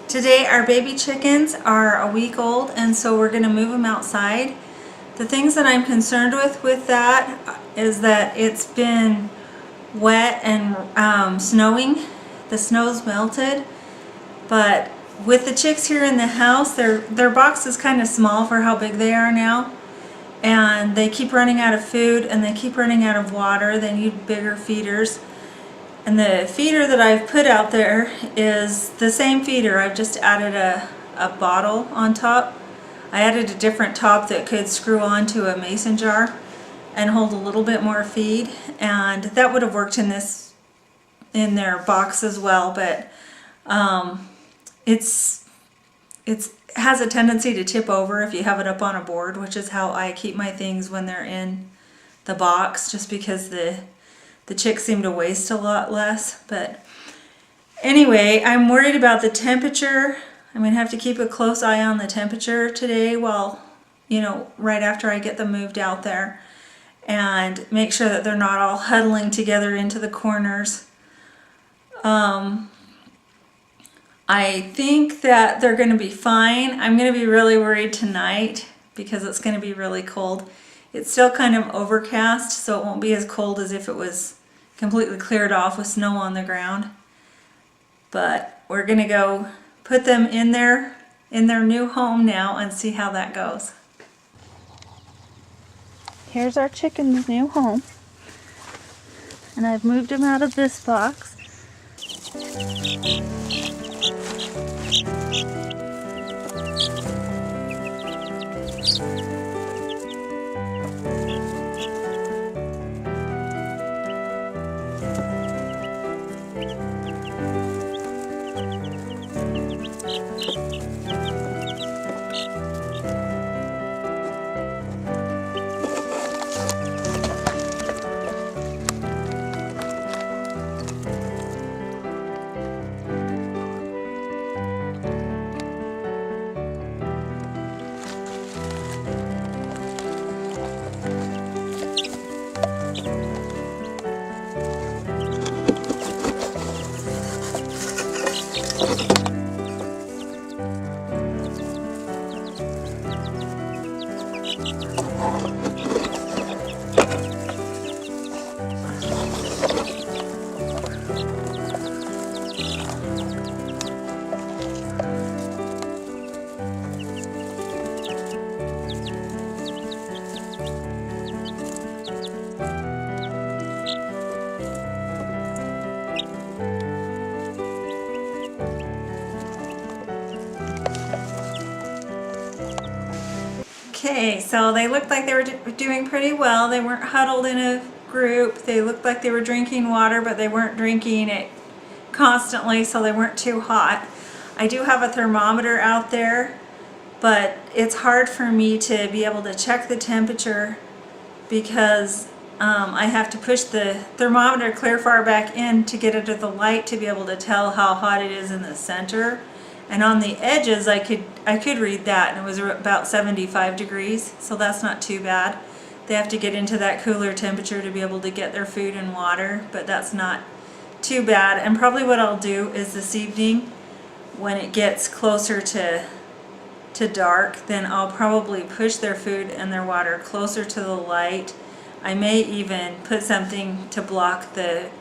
Today our baby chickens are a week old, and so we're going to move them outside. The things that I'm concerned with that is that it's been wet and snowing. The snow's melted, but with the chicks here in the house, their box is kind of small for how big they are now, and they keep running out of food and they keep running out of water. They need bigger feeders. And the feeder that I've put out there is the same feeder. I've just added a bottle on top. I added a different top that could screw onto a mason jar and hold a little bit more feed, and that would have worked in their box as well, but it has a tendency to tip over if you have it up on a board, which is how I keep my things when they're in the box, just because the chicks seem to waste a lot less. But anyway, I'm worried about the temperature. I'm going to have to keep a close eye on the temperature today while, right after I get them moved out there, and make sure that they're not all huddling together into the corners. I think that they're going to be fine. I'm going to be really worried tonight because it's going to be really cold. It's still kind of overcast, so it won't be as cold as if it was completely cleared off with snow on the ground. But we're going to go put them in their new home now and see how that goes. Here's our chicken's new home, and I've moved them out of this box. Okay, so they looked like they were doing pretty well. They weren't huddled in a group. They looked like they were drinking water, but they weren't drinking it constantly, so they weren't too hot. I do have a thermometer out there, but it's hard for me to be able to check the temperature because I have to push the thermometer clear far back in to get it to the light to be able to tell how hot it is in the center. And on the edges, I could read that, and it was about 75 degrees, so that's not too bad. They have to get into that cooler temperature to be able to get their food and water, but that's not too bad. And probably what I'll do is this evening, when it gets closer to dark, then I'll probably push their food and their water closer to the light. I may even put something to block the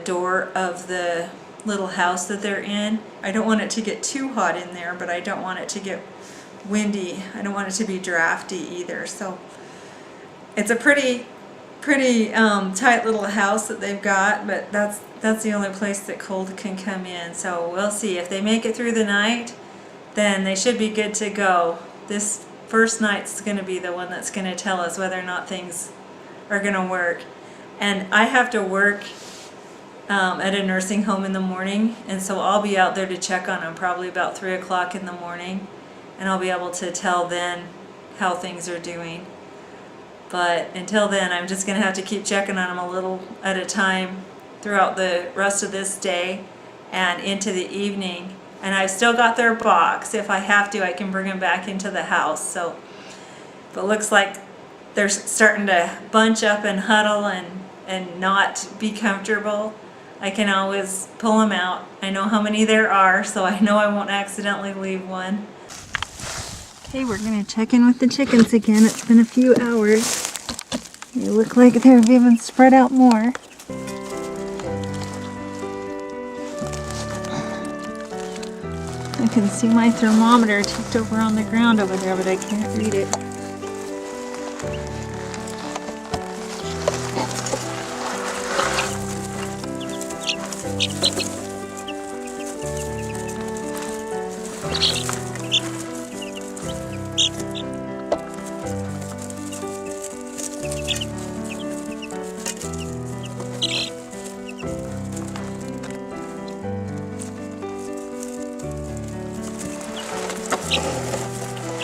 door of the little house that they're in. I don't want it to get too hot in there, but I don't want it to get windy. I don't want it to be drafty either. So it's a pretty tight little house that they've got, but that's the only place that cold can come in. So we'll see. If they make it through the night, then they should be good to go. This first night's going to be the one that's going to tell us whether or not things are going to work. And I have to work at a nursing home in the morning, and so I'll be out there to check on them probably about 3 o'clock in the morning, and I'll be able to tell then how things are doing. But until then, I'm just going to have to keep checking on them a little at a time throughout the rest of this day and into the evening. And I've still got their box. If I have to, I can bring them back into the house. So, but it looks like they're starting to bunch up and huddle and not be comfortable. I can always pull them out. I know how many there are, so I know I won't accidentally leave one. Okay, we're gonna check in with the chickens again. It's been a few hours. They look like they're even spread out more. I can see my thermometer tipped over on the ground over there, but I can't read it.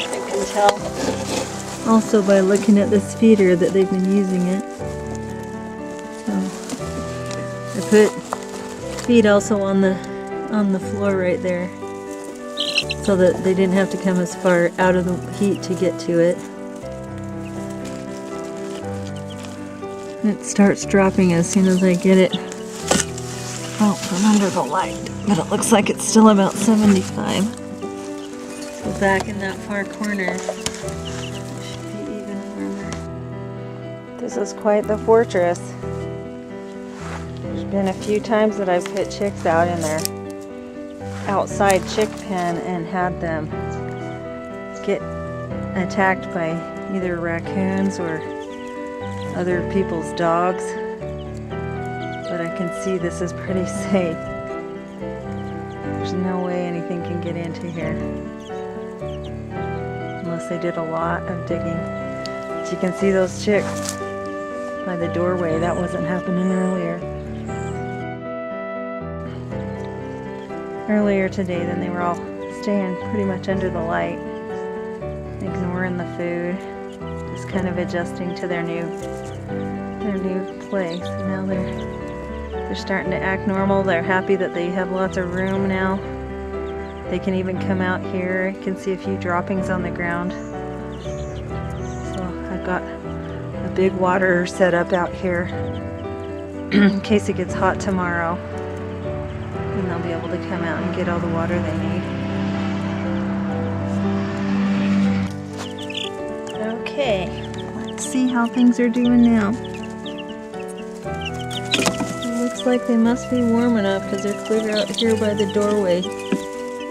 I can tell also by looking at this feeder that they've been using it. So I put feed also on the floor right there, so that they didn't have to come as far out of the heat to get to it. It starts dropping as soon as I get it out from under the light, but it looks like it's still about 75. So back in that far corner, it should be even warmer. This is quite the fortress. There's been a few times that I've put chicks out in their outside chick pen and had them get attacked by either raccoons or other people's dogs, but I can see this is pretty safe. There's no way anything can get into here unless they did a lot of digging. But you can see those chicks by the doorway. That wasn't happening earlier today. Then they were all staying pretty much under the light, ignoring the food, just kind of adjusting to their new place. And now they're starting to act normal. They're happy that they have lots of room now. They can even come out here. You can see a few droppings on the ground. So I've got a big water set up out here in case it gets hot tomorrow, and they'll be able to come out and get all the water they need. Okay, let's see how things are doing now. Looks like they must be warm enough because they're clear out here by the doorway,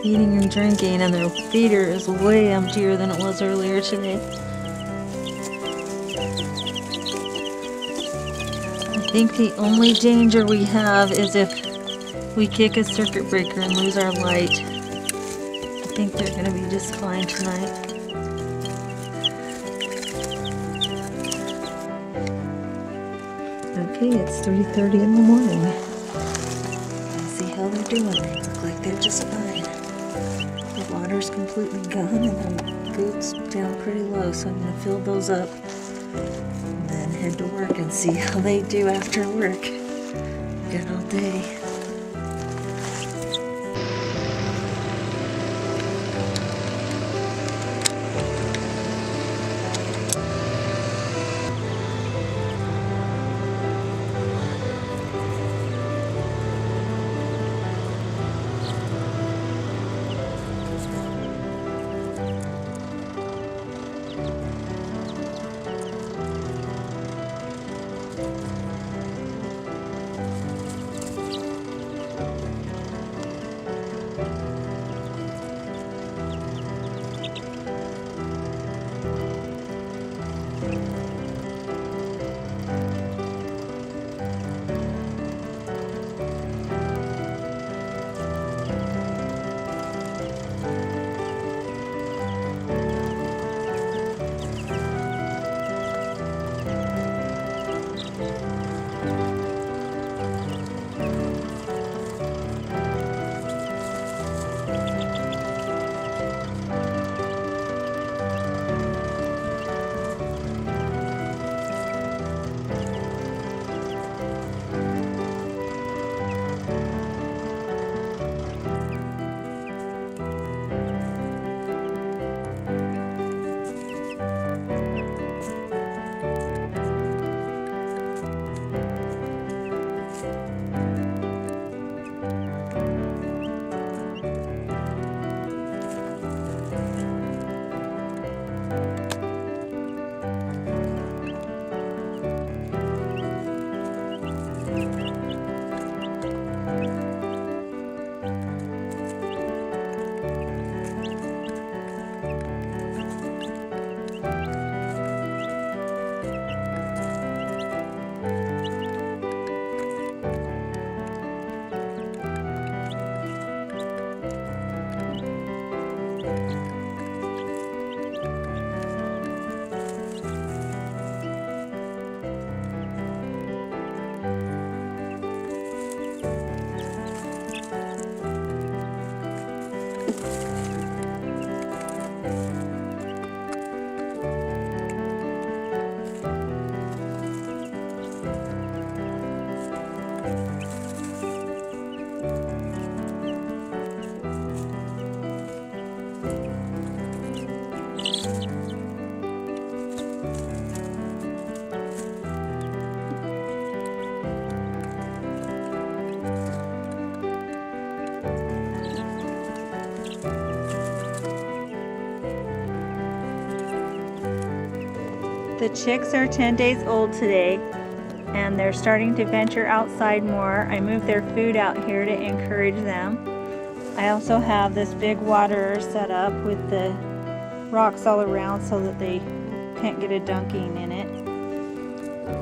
eating and drinking, and their feeder is way emptier than it was earlier today. I think the only danger we have is if we kick a circuit breaker and lose our light. I think they're going to be just fine tonight. Okay, it's 3:30 in the morning. Let's see how they're doing. They look like they're just fine. The water's completely gone and the food's down pretty low, so I'm going to fill those up and then head to work and see how they do after work. Got all day. The chicks are 10 days old today, and they're starting to venture outside more. I moved their food out here to encourage them. I also have this big waterer set up with the rocks all around so that they can't get a dunking in it.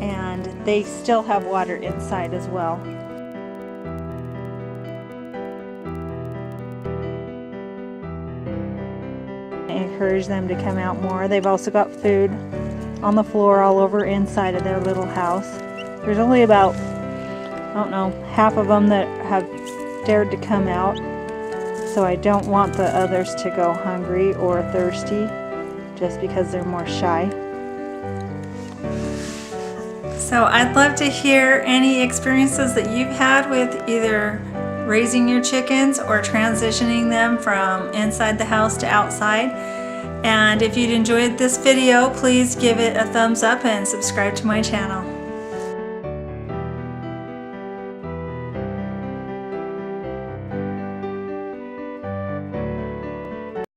And they still have water inside as well. I encourage them to come out more. They've also got food on the floor all over inside of their little house. There's only about, I don't know, half of them that have dared to come out. So I don't want the others to go hungry or thirsty just because they're more shy. So I'd love to hear any experiences that you've had with either raising your chickens or transitioning them from inside the house to outside. And if you'd enjoyed this video, please give it a thumbs up and subscribe to my channel.